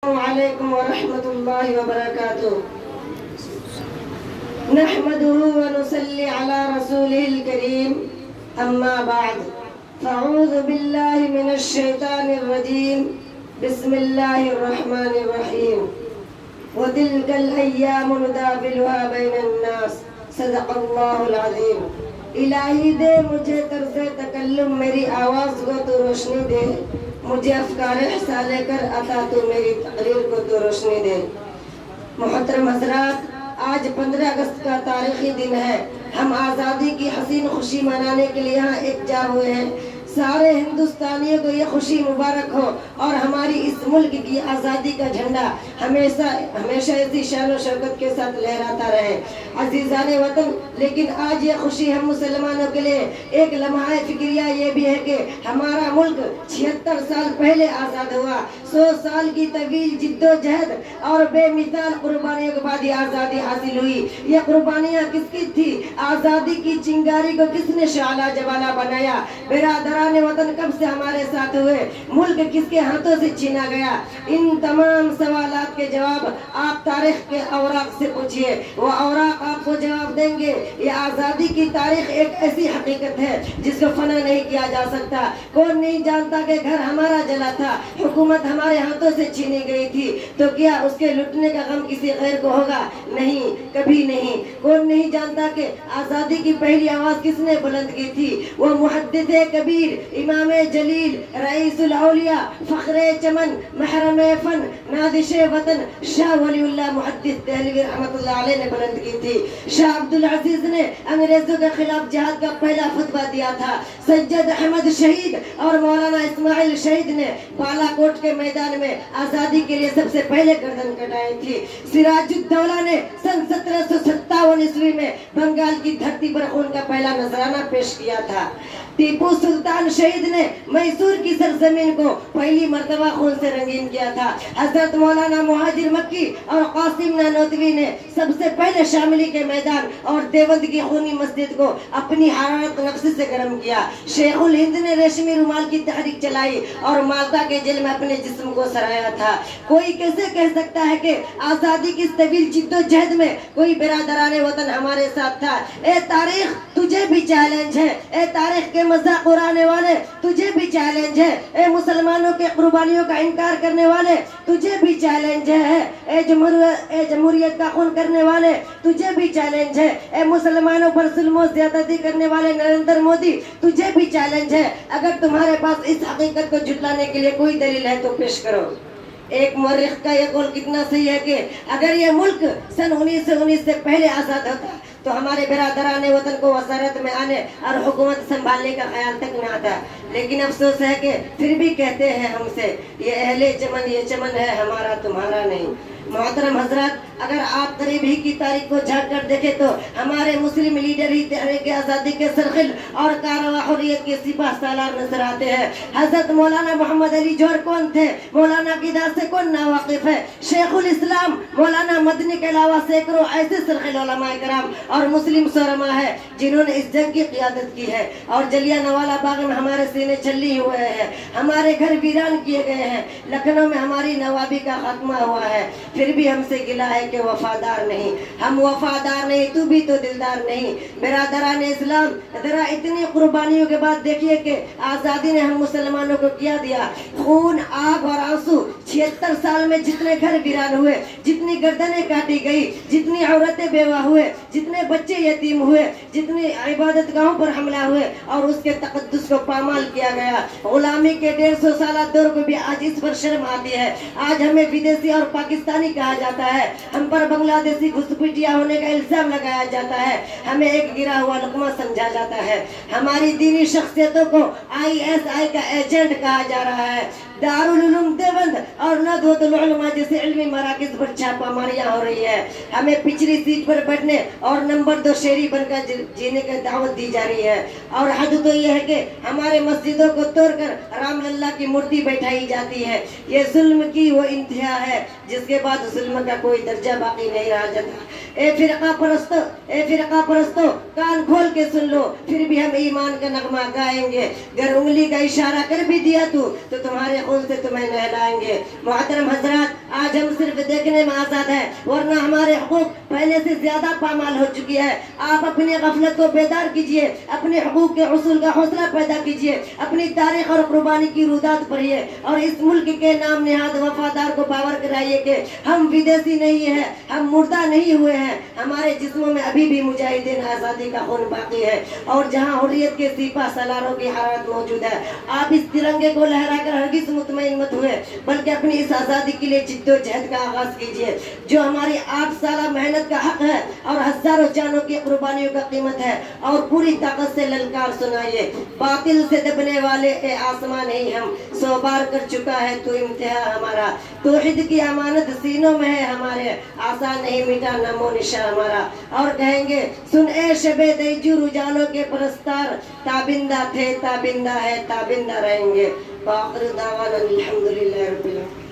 अस्सलामुअलैकुम वरहमतुल्लाहि वबरकातुहू। नहमदुहु व नुसल्ली अला रसूलिहिल करीम, अम्मा बाद। फ़अऊज़ु बिल्लाहि मिनश शैतानिर रजीम, बिस्मिल्लाहिर रहमानिर रहीम। व तिल्कल अय्यामु नुदाविलुहा बैनन नास, सदक़ल्लाहुल अज़ीम। इलाही दे मुझे तर्ज़े तकल्लुम, मेरी आवाज़ को तो रोशनी दे, मुझे अफ़कार हिस्सा लेकर अता तो मेरी तकरीर को तो रोशनी दे। मोहतरम हज़रात, आज 15 अगस्त का तारीखी दिन है। हम आज़ादी की हसीन खुशी मनाने के लिए यहाँ एकजा हुए हैं। सारे हिंदुस्तानियों को ये खुशी मुबारक हो और हमारी इस मुल्क की आज़ादी का झंडा हमेशा हमेशा इसी शान और शौकत के साथ लहराता रहे। अजीज़ाने वतन, लेकिन आज ये खुशी हम मुसलमानों के लिए एक लम्हा फिक्रिया ये भी है कि हमारा मुल्क 76 साल पहले आज़ाद हुआ। 100 साल की तवील जिद्दोजहद और बेमिसाल कुर्बानियों के बाद ये आज़ादी हासिल हुई। ये कुर्बानियाँ किसकी थी? आज़ादी की चिंगारी को किसने शाला जवाला बनाया? बिरादरान वतन कब से हमारे साथ हुए? मुल्क किसके हाथों से छीना गया? इन तमाम सवालात के जवाब आप तारीख के औराक से पूछिए, वो औराक आपको जवाब देंगे। ये आज़ादी की तारीख एक ऐसी हकीकत है जिसको फना नहीं किया जा सकता। कौन नहीं जानता कि घर हमारा जला था, हुकूमत हमारे हाथों से छीनी गई थी, तो क्या उसके लुटने का गम किसी गैर को होगा? नहीं, कभी नहीं। कौन नहीं जानता कि आज़ादी की पहली आवाज़ किसने बुलंद की थी? वो मुहद्दिस कबीर, इमाम जलील, रईसुल औलिया, फखरे चमन, महरम फन, नादिश वतन शाह वलीउल्लाह मुहद्दिस देहलवी रहमतुल्लाह अलैह ने बुलंद की थी। शाह अब्दुल अजीज ने अंग्रेजों के खिलाफ जिहाद का पहला फतवा दिया था। सज्जद अहमद शहीद और मौलाना इस्माइल शहीद ने बालाकोट के मैदान में आज़ादी के लिए सबसे पहले गर्दन कटाई थी। सिराजुद्दौला ने सन 1757 ईस्वी में बंगाल की धरती पर खून का पहला नजराना पेश किया था। टीपू सुल्तान शहीद ने मैसूर की सरजमीन को पहली मर्तबा खून से रंगीन किया था। हजरत मौलाना मुहाजिर मक्की और कासिम नानोतवी ने सबसे पहले शामिली के मैदान और देवबंद की खूनी मस्जिद को अपनी हरारत नफ्स से गर्म किया। शेखुल हिंद ने रेशमी रुमाल की तहरीक चलाई और माल्टा के जेल में अपने जिस्म को सराया था। कोई कैसे कह सकता है कि आज़ादी की इस तवील जिद्दोजहद में कोई बिरादराने वतन हमारे साथ था? ए तारीख, तुझे भी चैलेंज है। ए तारीख के मजाक उड़ाने वाले, तुझे भी चैलेंज है। ए मुसलमानों के कुर्बानियों का इनकार करने वाले, तुझे भी चैलेंज है। ए जमहूरियत का खून करने वाले, तुझे भी चैलेंज है। ए मुसलमानों पर जुल्म और ज्यादती करने वाले नरेंद्र मोदी, तुझे भी चैलेंज है। अगर तुम्हारे पास इस हकीकत को झुटलाने के लिए कोई दलील है तो पेश करो। एक मुर्रिख का यह कौल कितना सही है कि अगर ये मुल्क सन 1919 से पहले आज़ाद होता तो हमारे बिरादराने वतन को वसारत में आने और हुकूमत संभालने का ख्याल तक न आता। लेकिन अफसोस है कि फिर भी कहते हैं हमसे, ये अहले चमन, ये चमन है हमारा तुम्हारा नहीं। मोहतरम हजरात, अगर आप करीब ही की तारीख को झांक कर देखें तो हमारे मुस्लिम लीडर ही तहरीक आज़ादी के सरखिल और कारवा हुर्रियत के सिपाह सालार नजर आते हैं। हजरत मौलाना मोहम्मद अली जौहर कौन थे? मौलाना की दाद से कौन नावाकिफ है? शेखुल इस्लाम मौलाना मदनी के अलावा सैकड़ों ऐसे सरखिल उलमा कराम और मुस्लिम शोरमा है जिन्होंने इस जंग की क़ियादत की है। और जलियांवाला बाग में हमारे सीने छल्ली हुए हैं, हमारे घर वीरान किए गए हैं, लखनऊ में हमारी नवाबी का खात्मा हुआ है। फिर भी हमसे गिला है कि वफादार नहीं। हम वफादार नहीं, तू भी तो दिलदार नहीं। बिरादरान इस्लाम, जरा इतनी कुर्बानियों के बाद देखिए कि आज़ादी ने हम मुसलमानों को क्या दिया। खून, आग और आंसू। 76 साल में जितने घर वीरान हुए, जितनी गर्दनें काटी गई, जितनी औरतें बेवा हुए, जितने बच्चे यतीम हुए, जितनी इबादत गाहों पर हमला हुए और उसके तकद्दुस को पामाल किया गया। गुलामी के 150 साल दौर को भी आज इस पर शर्म आती है। आज हमें विदेशी और पाकिस्तानी कहा जाता है, हम पर बांग्लादेशी घुसपैठिया होने का इल्जाम लगाया जाता है, हमें एक गिरा हुआ लुकमा समझा जाता है। हमारी दीनी शख्सियतों को ISI का एजेंट कहा जा रहा है। दारुल उलूम देवबंद और नदवतुल उलमा जैसे इल्मी मराकिज पर छापामारियां हो रही है। हमें पिछली सीट पर बैठने और नंबर 2 शेरी बनकर जीने की दावत दी जा रही है। और हद तो यह है कि हमारे मस्जिदों को तोड़कर रामलल्ला की मूर्ति बैठाई जाती है। ये जुल्म की वो इंतहा है जिसके बाद जुल्म का कोई दर्जा बाकी नहीं रह जाता। ए फिरका परस्तों, कान खोल के सुन लो, फिर भी हम ईमान का नगमा गाएंगे। अगर उंगली का इशारा कर भी दिया तो तुम्हारे खून से तुम्हें नहलाएंगे। मोहतरम हजरात, आज हम सिर्फ देखने में आजाद है, वरना हमारे हुकूक पहले से ज्यादा पामाल हो चुकी है। आप अपनी गफलत को बेदार कीजिए, अपने हुकूक के उसूल का हौसला पैदा कीजिए, अपनी तारीख और कुर्बानी की रुदात पढ़िए और इस मुल्क के नाम निहाद वफादार को बावर कराइए कि हम विदेशी नहीं है, हम मुर्दा नहीं हुए हैं, हमारे जिस्मों में अभी भी मुजाहिदीन आजादी का खून बाकी है और जहाँ हुर्रियत के सिपा सलारों की हरारत मौजूद है। आप इस तिरंगे को लहराकर हरगिज़ मुतमईन मत हुए, बल्कि अपनी इस आज़ादी के लिए जिद्दोजहद का आगाज कीजिए। जो हमारी 8 साल मेहनत का हक है और हजारों जानों की कुर्बानियों का कीमत है, और पूरी ताकत से ललकार सुनाइए। बातिल से दबने वाले ए आसमान ही हम, 100 बार कर चुका है तो इम्तिहा हमारा। तौहीद की अमानत सीनों में है हमारे, आसान नहीं मिटा नमो निशा हमारा। और कहेंगे सुन ए शबे दैजूर उजालों के परस्तार, ताबिंदा थे ताबिंदा है ताबिंदा रहेंगे। बाक़िर दावाना अल्हम्दुलिल्लाहि रब्बिल आलमीन।